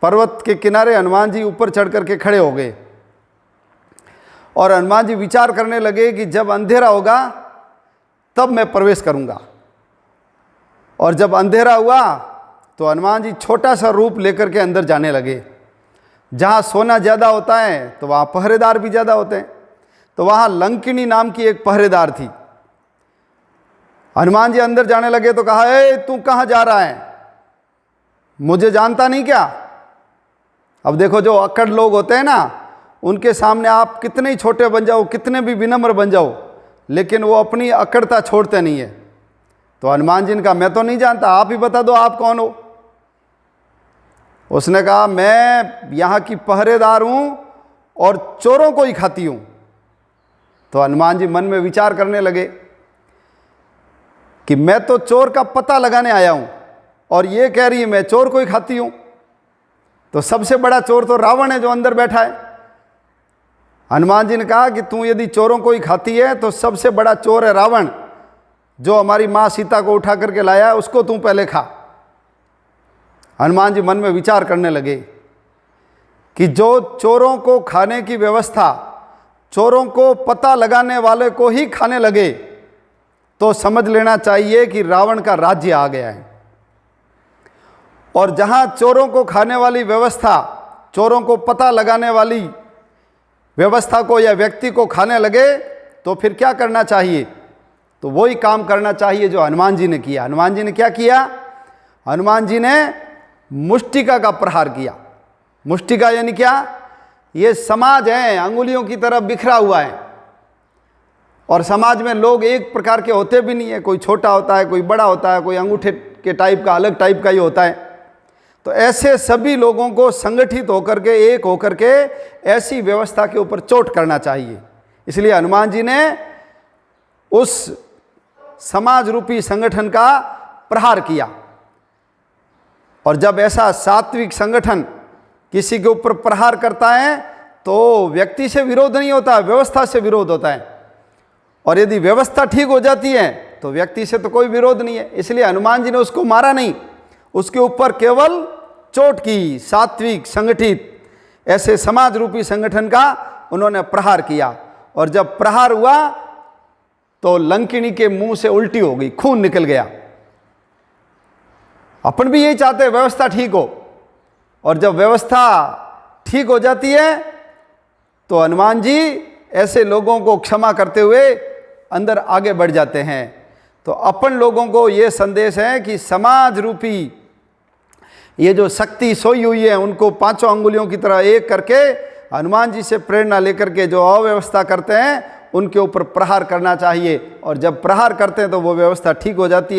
पर्वत के किनारे हनुमान जी ऊपर चढ़ करके खड़े हो गए और हनुमान जी विचार करने लगे कि जब अंधेरा होगा तब मैं प्रवेश करूंगा। और जब अंधेरा हुआ तो हनुमान जी छोटा सा रूप लेकर के अंदर जाने लगे। जहाँ सोना ज़्यादा होता है तो वहाँ पहरेदार भी ज़्यादा होते हैं। तो वहाँ लंकिनी नाम की एक पहरेदार थी। हनुमान जी अंदर जाने लगे तो कहा, ए तू कहाँ जा रहा है, मुझे जानता नहीं क्या? अब देखो, जो अक्कड़ लोग होते हैं ना, उनके सामने आप कितने ही छोटे बन जाओ, कितने भी विनम्र बन जाओ, लेकिन वो अपनी अक्कड़ता छोड़ते नहीं है। तो हनुमान जी ने कहा, मैं तो नहीं जानता, आप ही बता दो आप कौन हो। उसने कहा, मैं यहाँ की पहरेदार हूँ और चोरों को ही खाती हूँ। तो हनुमान जी मन में विचार करने लगे कि मैं तो चोर का पता लगाने आया हूँ और ये कह रही है मैं चोर को ही खाती हूँ। तो सबसे बड़ा चोर तो रावण है जो अंदर बैठा है। हनुमान जी ने कहा कि तू यदि चोरों को ही खाती है तो सबसे बड़ा चोर है रावण, जो हमारी माँ सीता को उठा करके लाया है, उसको तू पहले खा। हनुमान जी मन में विचार करने लगे कि जो चोरों को खाने की व्यवस्था चोरों को पता लगाने वाले को ही खाने लगे तो समझ लेना चाहिए कि रावण का राज्य आ गया है। और जहां चोरों को खाने वाली व्यवस्था, चोरों को पता लगाने वाली व्यवस्था को या व्यक्ति को खाने लगे तो फिर क्या करना चाहिए? तो वही काम करना चाहिए जो हनुमान जी ने किया। हनुमान जी ने क्या किया? हनुमान जी ने मुष्टिका का प्रहार किया। मुष्टिका यानी क्या? ये समाज है, अंगुलियों की तरह बिखरा हुआ है और समाज में लोग एक प्रकार के होते भी नहीं है। कोई छोटा होता है, कोई बड़ा होता है, कोई अंगूठे के टाइप का अलग टाइप का ही होता है। तो ऐसे सभी लोगों को संगठित होकर के, एक होकर के ऐसी व्यवस्था के ऊपर चोट करना चाहिए। इसलिए हनुमान जी ने उस समाज रूपी संगठन का प्रहार किया। और जब ऐसा सात्विक संगठन किसी के ऊपर प्रहार करता है तो व्यक्ति से विरोध नहीं होता, व्यवस्था से विरोध होता है। और यदि व्यवस्था ठीक हो जाती है तो व्यक्ति से तो कोई विरोध नहीं है। इसलिए हनुमान जी ने उसको मारा नहीं, उसके ऊपर केवल चोट की। सात्विक संगठित ऐसे समाज रूपी संगठन का उन्होंने प्रहार किया। और जब प्रहार हुआ तो लंकिनी के मुंह से उल्टी हो गई, खून निकल गया। अपन भी यही चाहते हैं, व्यवस्था ठीक हो। और जब व्यवस्था ठीक हो जाती है तो हनुमान जी ऐसे लोगों को क्षमा करते हुए अंदर आगे बढ़ जाते हैं। तो अपन लोगों को ये संदेश है कि समाज रूपी ये जो शक्ति सोई हुई है, उनको पांचों अंगुलियों की तरह एक करके हनुमान जी से प्रेरणा लेकर के जो अव्यवस्था करते हैं उनके ऊपर प्रहार करना चाहिए। और जब प्रहार करते हैं तो वो व्यवस्था ठीक हो जाती है।